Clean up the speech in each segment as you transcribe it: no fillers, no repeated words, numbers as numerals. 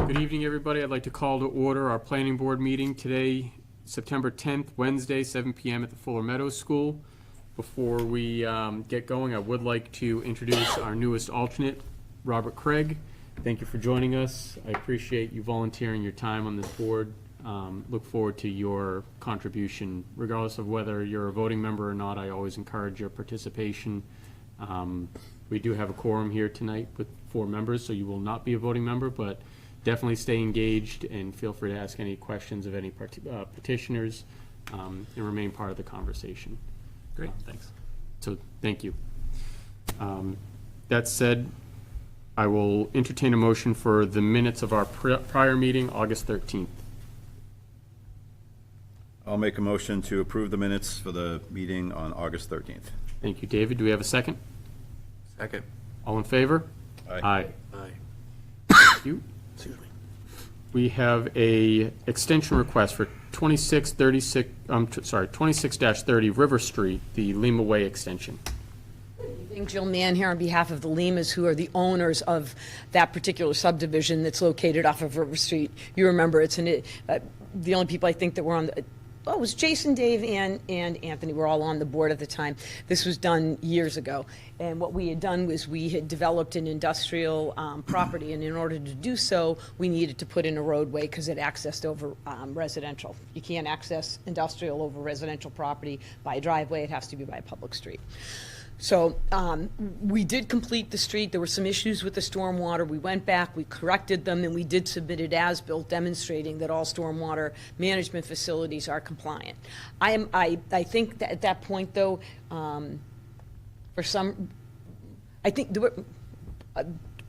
Good evening, everybody. I'd like to call to order our planning board meeting today, September 10th, Wednesday, 7 p.m. at the Fuller Meadows School. Before we get going, I would like to introduce our newest alternate, Robert Craig. Thank you for joining us. I appreciate you volunteering your time on this board. Look forward to your contribution. Regardless of whether you're a voting member or not, I always encourage your participation. We do have a quorum here tonight with 4 members, so you will not be a voting member, but definitely stay engaged and feel free to ask any questions of any petitioners and remain part of the conversation. Great, thanks. So, thank you. That said, I will entertain a motion for the minutes of our prior meeting, August 13th. I'll make a motion to approve the minutes for the meeting on August 13th. Thank you, David. Do we have a second? Second. All in favor? Aye. Aye. Thank you. Excuse me. We have a extension request for 26-30 River Street, the Lima Way extension. Jill Mann here on behalf of the Limas, who are the owners of that particular subdivision that's located off of River Street. You remember, it's the only people I think that were on the, well, it was Jason, Dave, and Anthony were all on the board at the time. This was done years ago. And what we had done was we had developed an industrial property, and in order to do so, we needed to put in a roadway because it accessed over residential. You can't access industrial over residential property by a driveway. It has to be by a public street. So we did complete the street. There were some issues with the stormwater. We went back, we corrected them, and we did submit it as-built demonstrating that all stormwater management facilities are compliant. I think that at that point, though, I think there were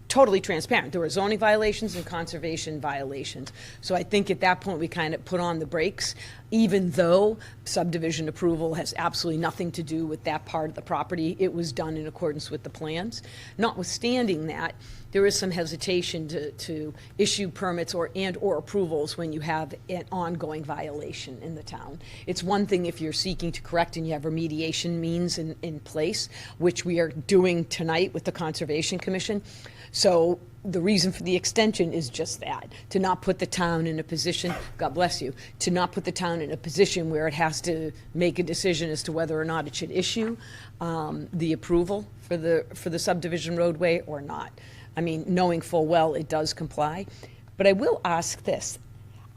totally transparent. There were zoning violations and conservation violations. So I think at that point we kind of put on the brakes, even though subdivision approval has absolutely nothing to do with that part of the property. It was done in accordance with the plans. Notwithstanding that, there is some hesitation to issue permits or approvals when you have an ongoing violation in the town. It's one thing if you're seeking to correct and you have remediation means in place, which we are doing tonight with the Conservation Commission. So the reason for the extension is just that, to not put the town in a position, God bless you, to not put the town in a position where it has to make a decision as to whether or not it should issue the approval for the subdivision roadway or not. I mean, knowing full well it does comply. But I will ask this.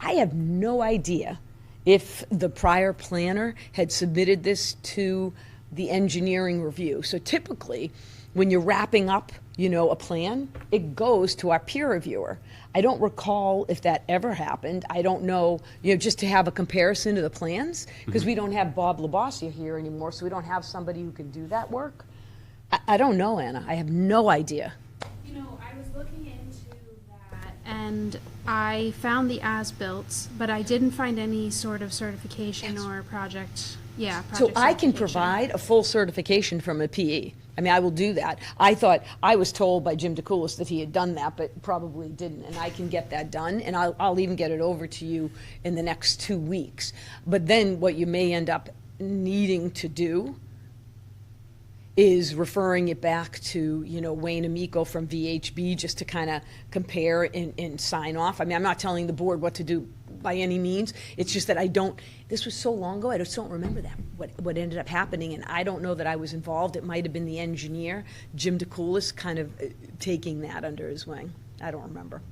I have no idea if the prior planner had submitted this to the engineering review. So typically, when you're wrapping up, a plan, it goes to our peer reviewer. I don't recall if that ever happened. I don't know, just to have a comparison to the plans, because we don't have Bob Labossiere here anymore, so we don't have somebody who can do that work. I don't know, Anna. I have no idea. I was looking into that, and I found the as-built, but I didn't find any sort of certification or project. Yeah, project So I can certification. provide a full certification from a PE. I mean, I will do that. I was told by Jim DeCoulis that he had done that, but probably didn't, and I can get that done, and I'll even get it over to you in the next 2 weeks. But then what you may end up needing to do is referring it back to, Wayne Amico from VHB just to kind of compare and sign off. I mean, I'm not telling the board what to do by any means. It's just that this was so long ago, I just don't remember that, what ended up happening, and I don't know that I was involved. It might have been the engineer, Jim DeCoulis, kind of taking that under his wing. I don't remember.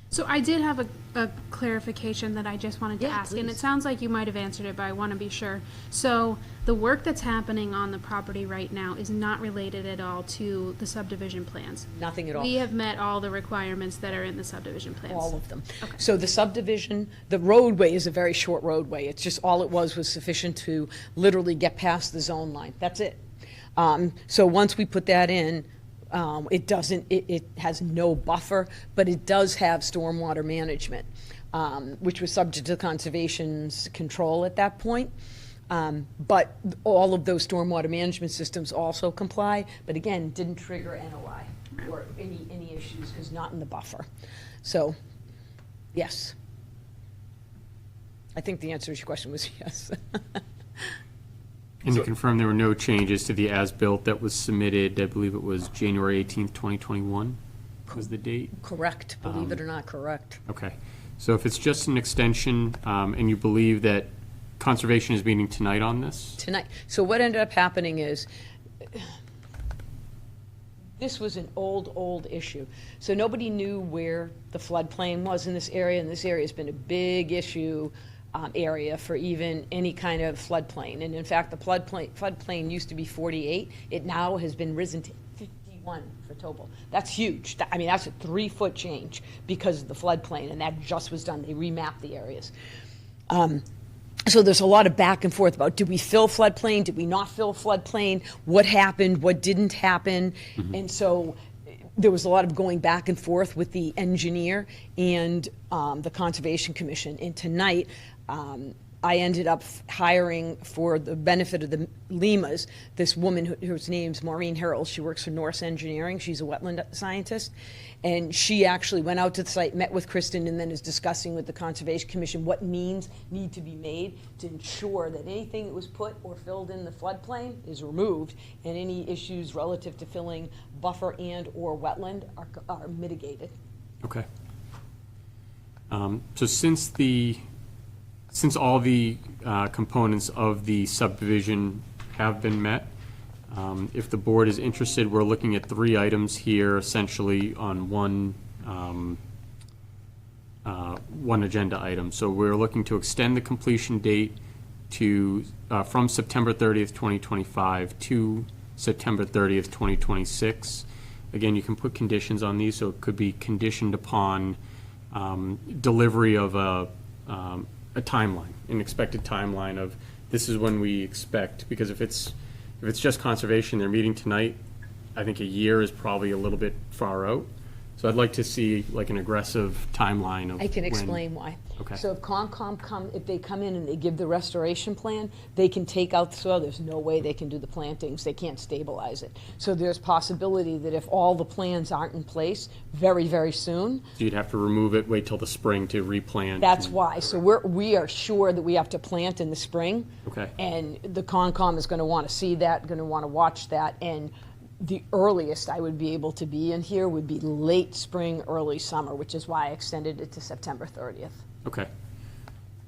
So I did have a clarification that I just wanted to ask, and it please. sounds like you might have answered it, but I want to be sure. So the work that's happening on the property right now is not related at all to the subdivision plans. Nothing at all. We have met all the requirements that are in the subdivision plans. All of them. Okay. So the subdivision, the roadway is a very short roadway. It's just, all it was sufficient to literally get past the zone line. That's it. So once we put that in, it has no buffer, but it does have stormwater management, which was subject to conservation's control at that point. But all of those stormwater management systems also comply, but again, didn't trigger NOI or any issues because not in the buffer. So, yes. I think the answer to your question was yes. And to confirm, there were no changes to the as-built that was submitted, I believe it was January 18th, 2021? was the date? Correct, believe it or not, correct. Okay. So if it's just an extension, and you believe that Conservation is meeting tonight on this? Tonight, so what ended up happening is, this was an old issue. So nobody knew where the floodplain was in this area, and this area has been a big issue area for even any kind of floodplain. And in fact, the floodplain used to be 48. It now has been risen to 51 for Topol. That's huge. I mean, that's a 3-foot change because of the floodplain, and that just was done. They remapped the areas. So there's a lot of back and forth about, did we fill floodplain? Did we not fill floodplain? What happened? What didn't happen? And so there was a lot of going back and forth with the engineer and the Conservation Commission. And tonight, I ended up hiring, for the benefit of the Limas, this woman whose name's Maureen Harrell. She works for Norse Engineering. She's a wetland scientist. And she actually went out to the site, met with Kristen, and then is discussing with the Conservation Commission what means need to be made to ensure that anything that was put or filled in the floodplain is removed, and any issues relative to filling buffer and or wetland are mitigated. Okay. So since all the components of the subdivision have been met, if the board is interested, we're looking at 3 items here essentially on one agenda item. So we're looking to extend the completion date to, from September 30th, 2025 to September 30th, 2026. Again, you can put conditions on these, so it could be conditioned upon delivery of a timeline, an expected timeline of this is when we expect, because if it's just conservation, they're meeting tonight, I think a year is probably a little bit far out. So I'd like to see like an aggressive timeline of I can when- explain why. Okay. So if they come in and they give the restoration plan, they can take out the soil. There's no way they can do the plantings. They can't stabilize it. So there's possibility that if all the plans aren't in place very, very soon, So you'd have to remove it, wait till the spring to replant. that's why. So we are sure that we have to plant in the spring. Okay. And the Concom is going to want to see that, going to want to watch that. And the earliest I would be able to be in here would be late spring, early summer, which is why I extended it to September 30th. Okay.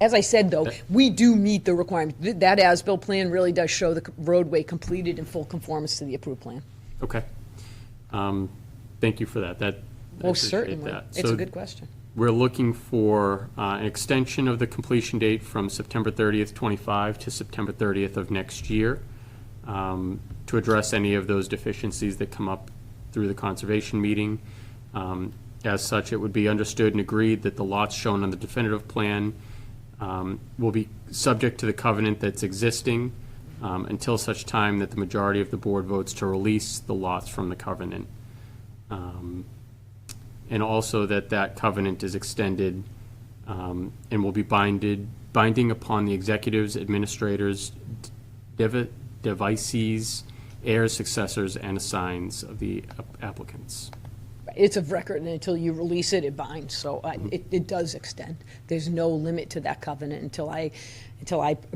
As I said, though, we do meet the requirement. That as-built plan really does show the roadway completed in full conformance to the approved plan. Okay. Thank you for that. I Most appreciate certainly. that. It's So a good question. we're looking for an extension of the completion date from September 30th, 25 to September 30th of next year, to address any of those deficiencies that come up through the conservation meeting. As such, it would be understood and agreed that the lots shown on the definitive plan will be subject to the covenant that's existing until such time that the majority of the board votes to release the lots from the covenant. And also that covenant is extended and will be binding upon the executives, administrators, devicees, heirs, successors, and assigns of the applicants. It's of record, and until you release it, it binds. So it does extend. There's no limit to that covenant until I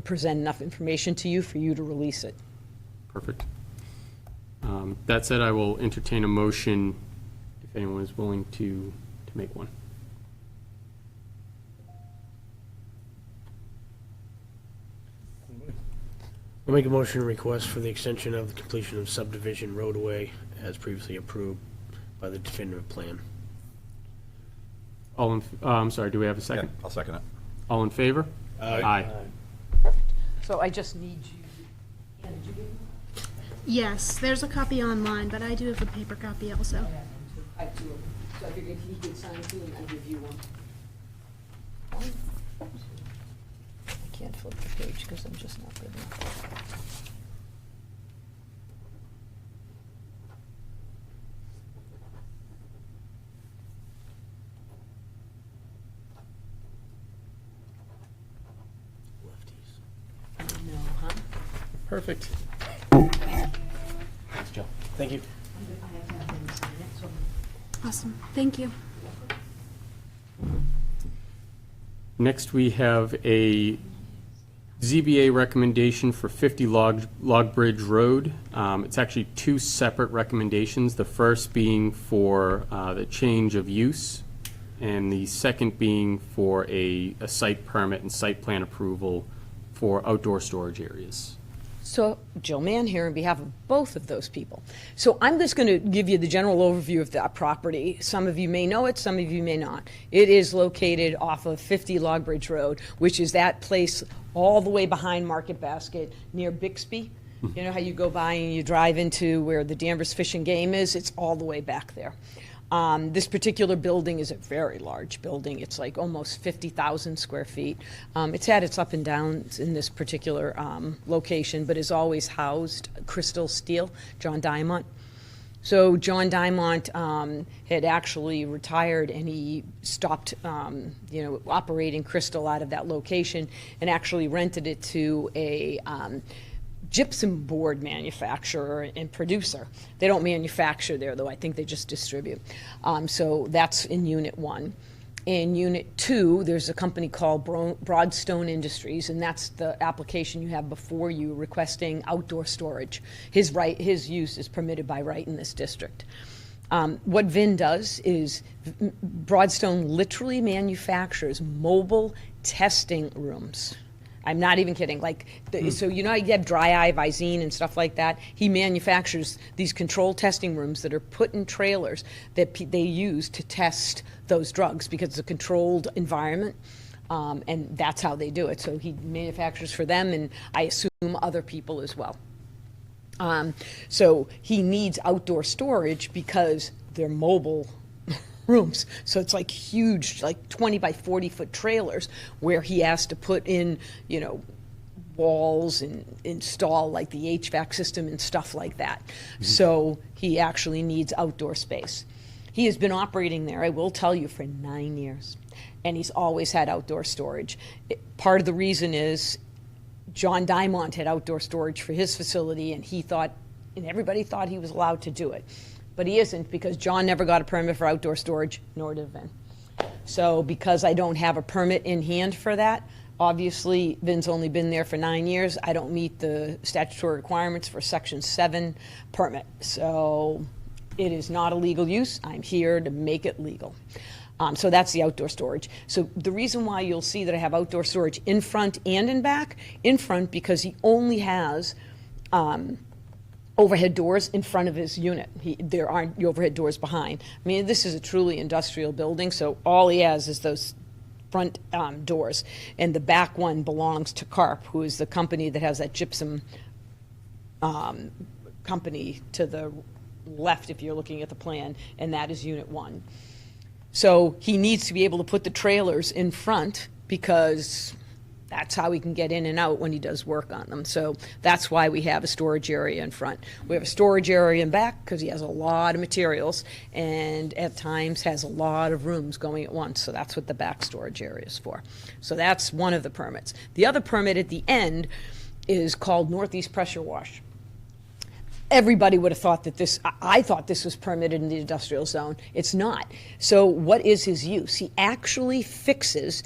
present enough information to you for you to release it. Perfect. That said, I will entertain a motion if anyone is willing to make one. I'll make a motion to request for the extension of the completion of subdivision roadway as previously approved by the definitive plan. I'm sorry, do we have a Yeah, second? I'll second it. All in favor? Aye. So I just need you. Anna, did you give me? Yes, there's a copy online, but I do have a paper copy also. I have two of them. So I figured he could sign two and I'll give you one. I can't flip the page because I'm just not good enough. Lefties. No, huh? Perfect. Thanks, Joe. Thank you. I have to have him sign it, so. Awesome, thank you. Next, we have a ZBA recommendation for 50 Log Bridge Road. It's actually two separate recommendations, the first being for the change of use, and the second being for a site permit and site plan approval for outdoor storage areas. So, Jill Mann here on behalf of both of those people. So I'm just going to give you the general overview of that property. Some of you may know it, some of you may not. It is located off of 50 Log Bridge Road, which is that place all the way behind Market Basket near Bixby. You know how you go by and you drive into where the Danvers Fish and Game is? It's all the way back there. This particular building is a very large building. It's like almost 50,000 square feet. It's had its up and downs in this particular location, but has always housed Crystal Steel, John Diamond. So John Diamond had actually retired, and he stopped, operating Crystal out of that location, and actually rented it to a gypsum board manufacturer and producer. They don't manufacture there, though. I think they just distribute. So that's in Unit 1. In Unit 2, there's a company called Broadstone Industries, and that's the application you have before you requesting outdoor storage. His use is permitted by right in this district. What Vin does is Broadstone literally manufactures mobile testing rooms. I'm not even kidding. So you know, you have dry eye, Visine, and stuff like that. He manufactures these controlled testing rooms that are put in trailers that they use to test those drugs because it's a controlled environment, and that's how they do it. So he manufactures for them, and I assume other people as well. So he needs outdoor storage because they're mobile rooms. So it's like huge, like 20 by 40 foot trailers where he has to put in, walls and install like the HVAC system and stuff like that. Mm-hmm. So he actually needs outdoor space. He has been operating there, I will tell you, for 9 years. And he's always had outdoor storage. Part of the reason is John Diamond had outdoor storage for his facility, and he thought, and everybody thought he was allowed to do it. But he isn't, because John never got a permit for outdoor storage, nor did Vin. So because I don't have a permit in hand for that, obviously Vin's only been there for 9 years. I don't meet the statutory requirements for Section 7 permit. So it is not a legal use. I'm here to make it legal. So that's the outdoor storage. So the reason why you'll see that I have outdoor storage in front and in back, in front because he only has overhead doors in front of his unit. There aren't overhead doors behind. I mean, this is a truly industrial building, so all he has is those front doors. And the back one belongs to Carp, who is the company that has that gypsum company to the left if you're looking at the plan, and that is Unit 1. So he needs to be able to put the trailers in front because that's how he can get in and out when he does work on them. So that's why we have a storage area in front. We have a storage area in back because he has a lot of materials and at times has a lot of rooms going at once. So that's what the back storage area is for. So that's one of the permits. The other permit at the end is called Northeast Pressure Wash. Everybody would have thought that I thought this was permitted in the industrial zone. It's not. So what is his use? He actually fixes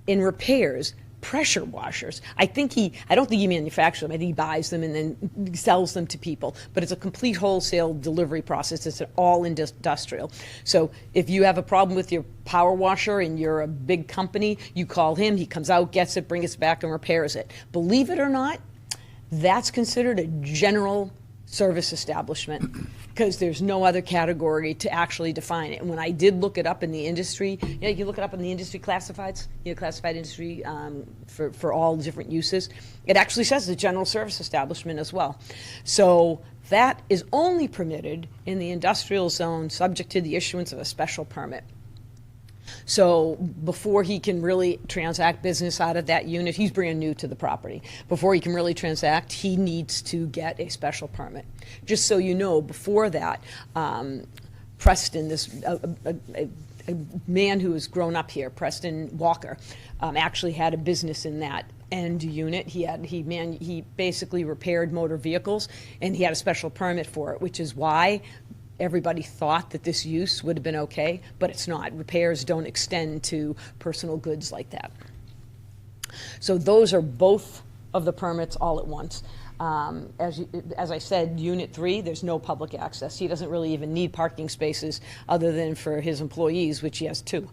and repairs pressure washers. I don't think he manufactures them. I think he buys them and then sells them to people. But it's a complete wholesale delivery process. It's all industrial. So if you have a problem with your power washer and you're a big company, you call him, he comes out, gets it, brings it back and repairs it. Believe it or not, that's considered a general service establishment because there's no other category to actually define it. And when I did look it up in the industry, you look it up in the industry classifieds, classified industry for all different uses, it actually says it's a general service establishment as well. So that is only permitted in the industrial zone subject to the issuance of a special permit. So before he can really transact business out of that unit, he's brand new to the property. Before he can really transact, he needs to get a special permit. Just so you know, before that, Preston, a man who has grown up here, Preston Walker, actually had a business in that end unit. He basically repaired motor vehicles, and he had a special permit for it, which is why everybody thought that this use would have been okay, but it's not. Repairs don't extend to personal goods like that. So those are both of the permits all at once. As I said, Unit 3, there's no public access. He doesn't really even need parking spaces other than for his employees, which he has 2,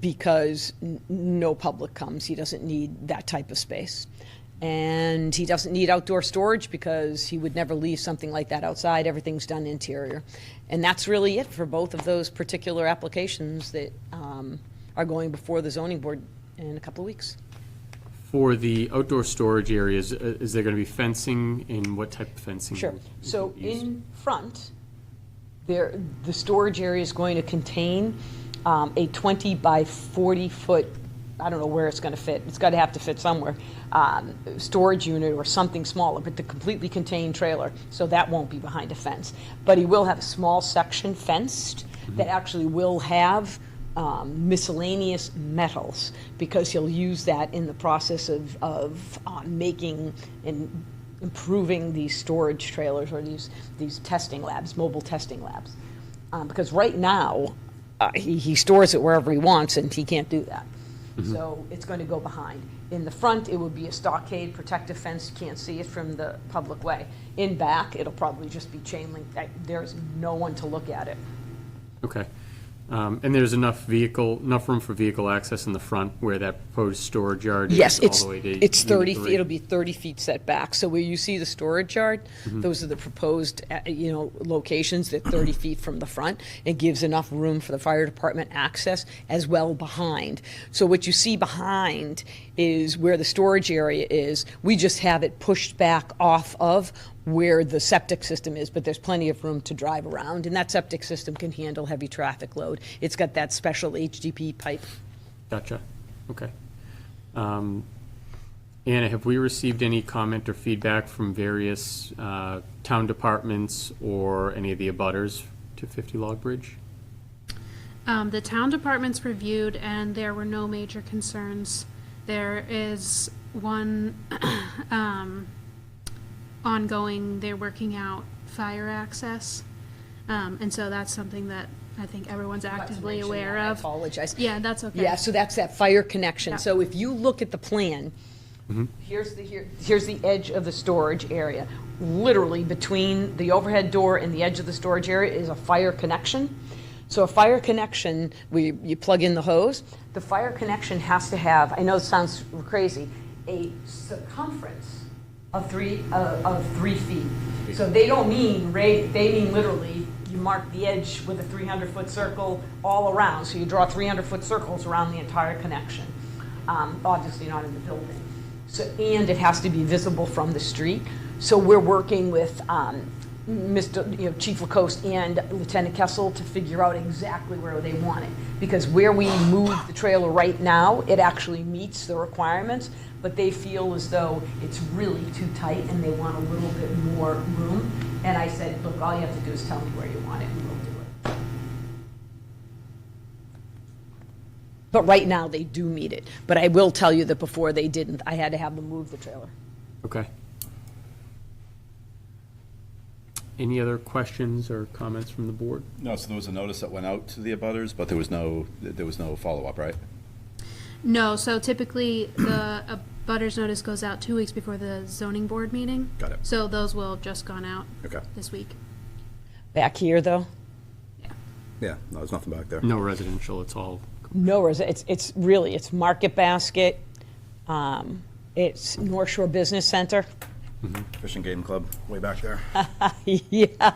because no public comes. He doesn't need that type of space. And he doesn't need outdoor storage because he would never leave something like that outside. Everything's done interior. And that's really it for both of those particular applications that are going before the zoning board in a couple of weeks. For the outdoor storage areas, is there going to be fencing, and what type of fencing? Sure. will So you use? in front, the storage area is going to contain a 20 by 40 foot, I don't know where it's going to fit, it's got to have to fit somewhere, storage unit or something smaller, but the completely contained trailer, so that won't be behind a fence. But he will have a small section fenced that actually will have miscellaneous metals, because he'll use that in the process of making and improving these storage trailers or these testing labs, mobile testing labs. Because right now, he stores it wherever he wants, and he can't do that. So it's going to go behind. In the front, it would be a stockade, protective fence, you can't see it from the public way. In back, it'll probably just be chain link, there's no one to look at it. Okay. And there's enough room for vehicle access in the front where that proposed storage yard is? Yes, all the way to it's 30 Unit feet, 3? it'll be 30 feet set back. So where you see the storage yard, those are the proposed, locations that 30 feet from the front. It gives enough room for the fire department access as well behind. So what you see behind is where the storage area is. We just have it pushed back off of where the septic system is, but there's plenty of room to drive around, and that septic system can handle heavy traffic load. It's got that special HDP pipe. Gotcha. Okay. Anna, have we received any comment or feedback from various town departments or any of the abutters to 50 Log Bridge? The town departments reviewed, and there were no major concerns. There is one ongoing, they're working out fire access. And so that's something that I think everyone's actively aware I of. apologize. Yeah, that's okay. Yeah, so that's that fire connection. Yeah. So if you look at the plan, here's the edge of the storage area. Literally between the overhead door and the edge of the storage area is a fire connection. So a fire connection, you plug in the hose. The fire connection has to have, I know it sounds crazy, a circumference of 3 feet. So they don't mean they mean literally, you mark the edge with a 300-foot circle all around. So you draw 300-foot circles around the entire connection. Obviously not in the building. So, and it has to be visible from the street. So we're working with Chief Lacoste and Lieutenant Kessel to figure out exactly where they want it. Because where we move the trailer right now, it actually meets the requirements, but they feel as though it's really too tight and they want a little bit more room. And I said, look, all you have to do is tell me where you want it and we'll do it. But right now, they do meet it. But I will tell you that before they didn't, I had to have them move the trailer. Okay. Any other questions or comments from the board? No, so there was a notice that went out to the abutters, but there was no follow-up, right? No, so typically the butters notice goes out 2 weeks before the zoning board meeting. Got it. So those will have just gone out Okay. this week. Back here, though, Yeah, no, there's nothing back there. No residential, it's all, it's Market Basket, it's North Shore Business Center. Fishing Game Club, way back there. Yeah.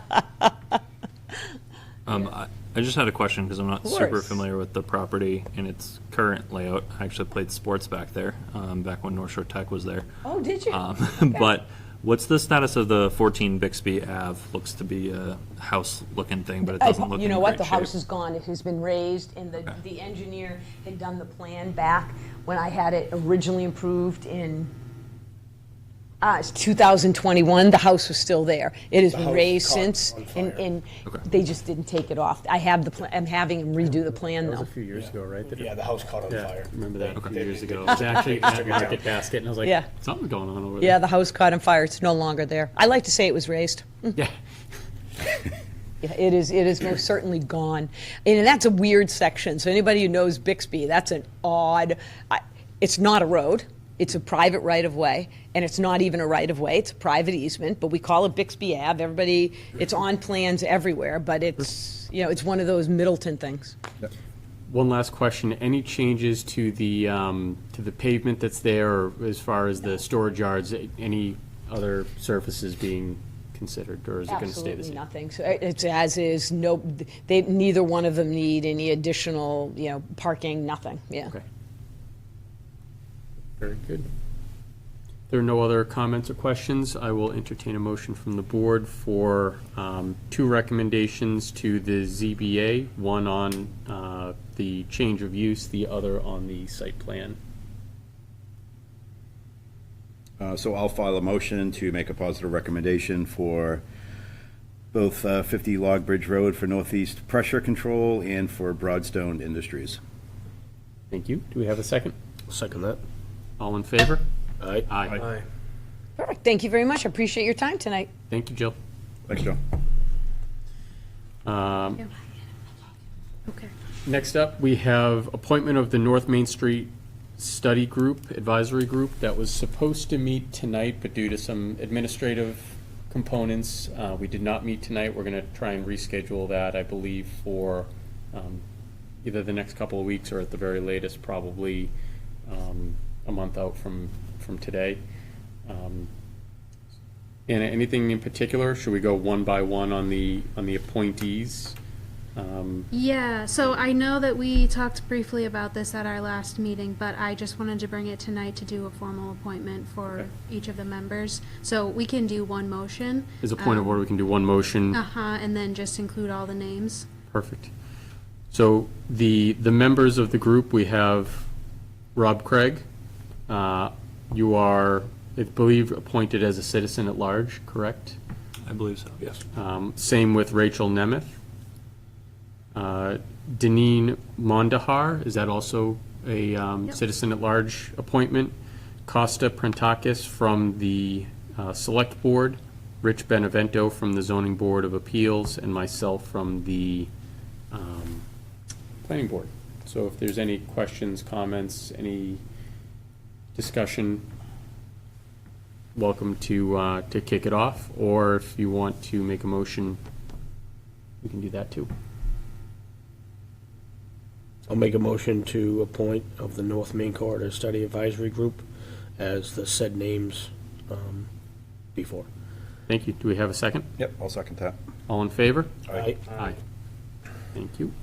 I just had a question because I'm not super course. familiar with the property in its current layout. I actually played sports back there, back when North Shore Tech was there. Oh, did you? But what's the status of the 14 Bixby Ave? Looks to be a house-looking thing, but it doesn't look You in know what, great the shape. house is gone, it has been raised, and the engineer had done the plan back when I had it originally approved in, it's 2021, the house was still there. It has been house raised caught since, on fire. and Okay. they just didn't take it off. I have the plan, I'm having him redo the plan, that was though. a few years ago, right? Yeah, the house caught on Yeah, fire. remember that a few They- years they- ago. they- It was actually they at took it Market down. Basket, and I was like, Yeah. something's going on over there. Yeah, the house caught on fire, it's no longer there. I like to say it was raised. Yeah. Yeah, it is most certainly gone. And that's a weird section, so anybody who knows Bixby, that's an odd, it's not a road, it's a private right-of-way, and it's not even a right-of-way, it's a private easement, but we call it Bixby Ave. Everybody, it's on plans everywhere, but it's, you know, it's one of those Middleton things. One last question, any changes to the pavement that's there, or as far as the storage yards, any other surfaces being considered, or is it gonna stay the Absolutely same? nothing. So it's as is, no, they, neither one of them need any additional, you know, parking, nothing, yeah. Okay. Very good. If there are no other comments or questions, I will entertain a motion from the board for 2 recommendations to the ZBA, one on the change of use, the other on the site plan. So I'll file a motion to make a positive recommendation for both 50 Log Bridge Road for northeast pressure control and for Broadstone Industries. Thank you. Do we have a second? Second that. All in favor? Aye. Aye. Perfect, thank you very much, I appreciate your time tonight. Thank you, Jill. Thanks, Joe. Okay. Next up, we have appointment of the North Main Street Study Group, Advisory Group, that was supposed to meet tonight, but due to some administrative components, we did not meet tonight. We're gonna try and reschedule that, I believe, for either the next couple of weeks or at the very latest, probably a month out from today. And anything in particular? Should we go one by one on the appointees? Yeah, so I know that we talked briefly about this at our last meeting, but I just wanted to bring it tonight to do a formal appointment for Okay. each of the members. So we can do one motion. As a point of order, we can do one motion. Uh-huh, and then just include all the names. Perfect. So the members of the group, we have Rob Craig. You are, I believe, appointed as a citizen at large, correct? I believe so, yes. Same with Rachel Nemeth. Deneen Mondahar, is that also a citizen at large appointment? Costa Prentakis from the Select Board, Rich Benevento from the Zoning Board of Appeals, and myself from the Planning Board. So if there's any questions, comments, any discussion, welcome to kick it off, or if you want to make a motion, we can do that too. I'll make a motion to appoint of the North Main Corridor Study Advisory Group as the said names before. Thank you. Do we have a second? Yep, I'll second that. All in favor? Aye. Aye. Thank you.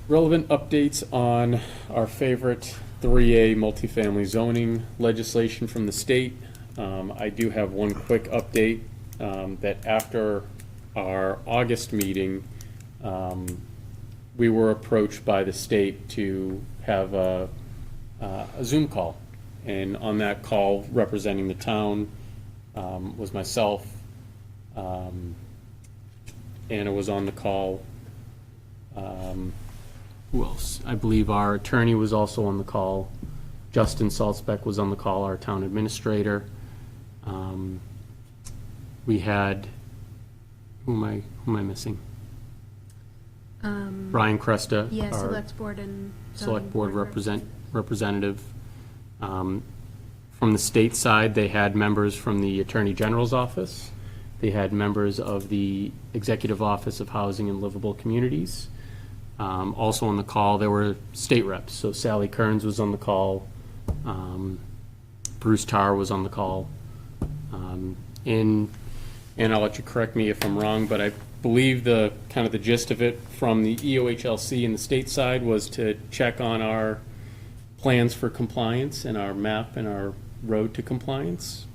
Relevant updates on our favorite 3A multifamily zoning legislation from the state. I do have one quick update, that after our August meeting, we were approached by the state to have a Zoom call. And on that call, representing the town, was myself. Anna was on the call. Who else? I believe our attorney was also on the call. Justin Salzbeck was on the call, our town administrator. We had, who am I missing? Brian Cresta. Yeah, our Select Board and Select Zoning Board rep. representative. From the state side, they had members from the Attorney General's office. They had members of the Executive Office of Housing and Livable Communities. Also on the call, there were state reps. So Sally Kearns was on the call. Bruce Tarr was on the call. And I'll let you correct me if I'm wrong, but I believe the kind of the gist of it from the EOHLC and the state side was to check on our plans for compliance and our map and our road to compliance.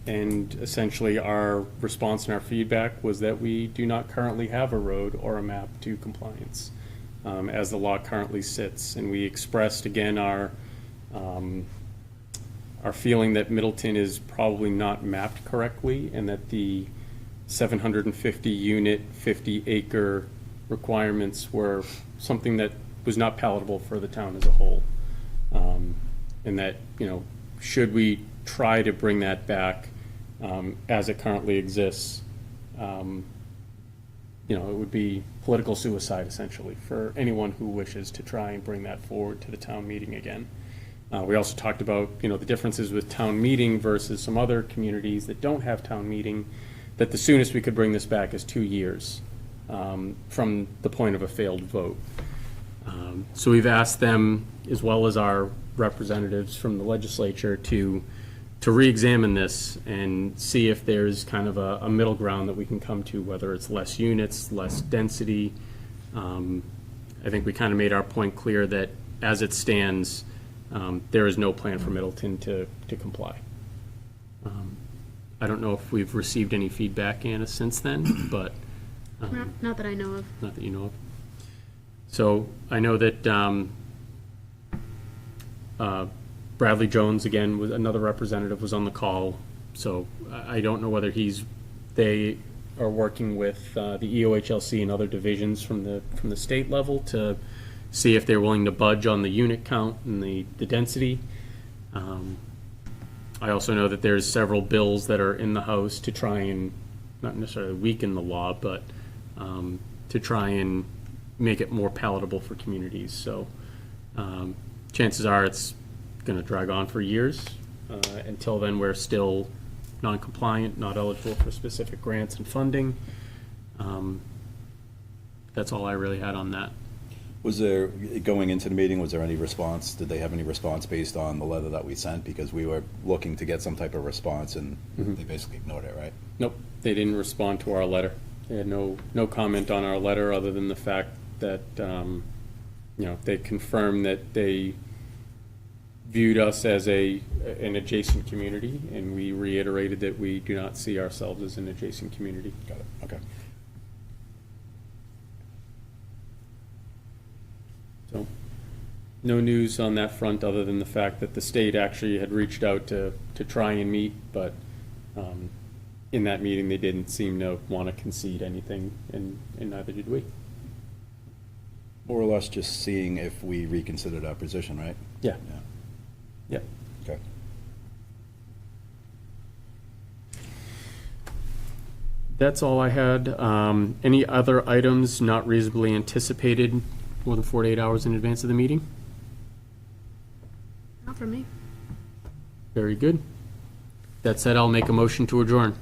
And essentially, our response and our feedback was that we do not currently have a road or a map to compliance as the law currently sits. And we expressed, again, our feeling that Middleton is probably not mapped correctly and that the 750 unit, 50 acre requirements were something that was not palatable for the town as a whole. And that, should we try to bring that back as it currently exists, it would be political suicide essentially for anyone who wishes to try and bring that forward to the town meeting again. We also talked about, the differences with town meeting versus some other communities that don't have town meeting, that the soonest we could bring this back is 2 years from the point of a failed vote. So we've asked them, as well as our representatives from the legislature, to re-examine this and see if there's kind of a middle ground that we can come to, whether it's less units, less density. I think we kind of made our point clear that as it stands, there is no plan for Middleton to comply. I don't know if we've received any feedback, Anna, since then, but Not that I know of. not that you know of. So I know that Bradley Jones, again, was another representative, was on the call. So I don't know whether they are working with the EOHLC and other divisions from the state level to see if they're willing to budge on the unit count and the density. I also know that there's several bills that are in the House to try and, not necessarily weaken the law, but to try and make it more palatable for communities. So chances are it's going to drag on for years. Until then, we're still non-compliant, not eligible for specific grants and funding. That's all I really had on that. Was there, going into the meeting, was there any response? Did they have any response based on the letter that we sent? Because we were looking to get some type of response, and they basically ignored it, right? Nope, they didn't respond to our letter. They had no comment on our letter, other than the fact that, they confirmed that they viewed us as an adjacent community, and we reiterated that we do not see ourselves as an adjacent community. Got it, okay. So, no news on that front, other than the fact that the state actually had reached out to try and meet, but in that meeting, they didn't seem to want to concede anything, and neither did we. More or less just seeing if we reconsidered our position, right? Yeah. Yeah, Yep. okay. That's all I had. Any other items not reasonably anticipated more than 48 hours in advance of the meeting? Not for me. Very good. That said, I'll make a motion to adjourn.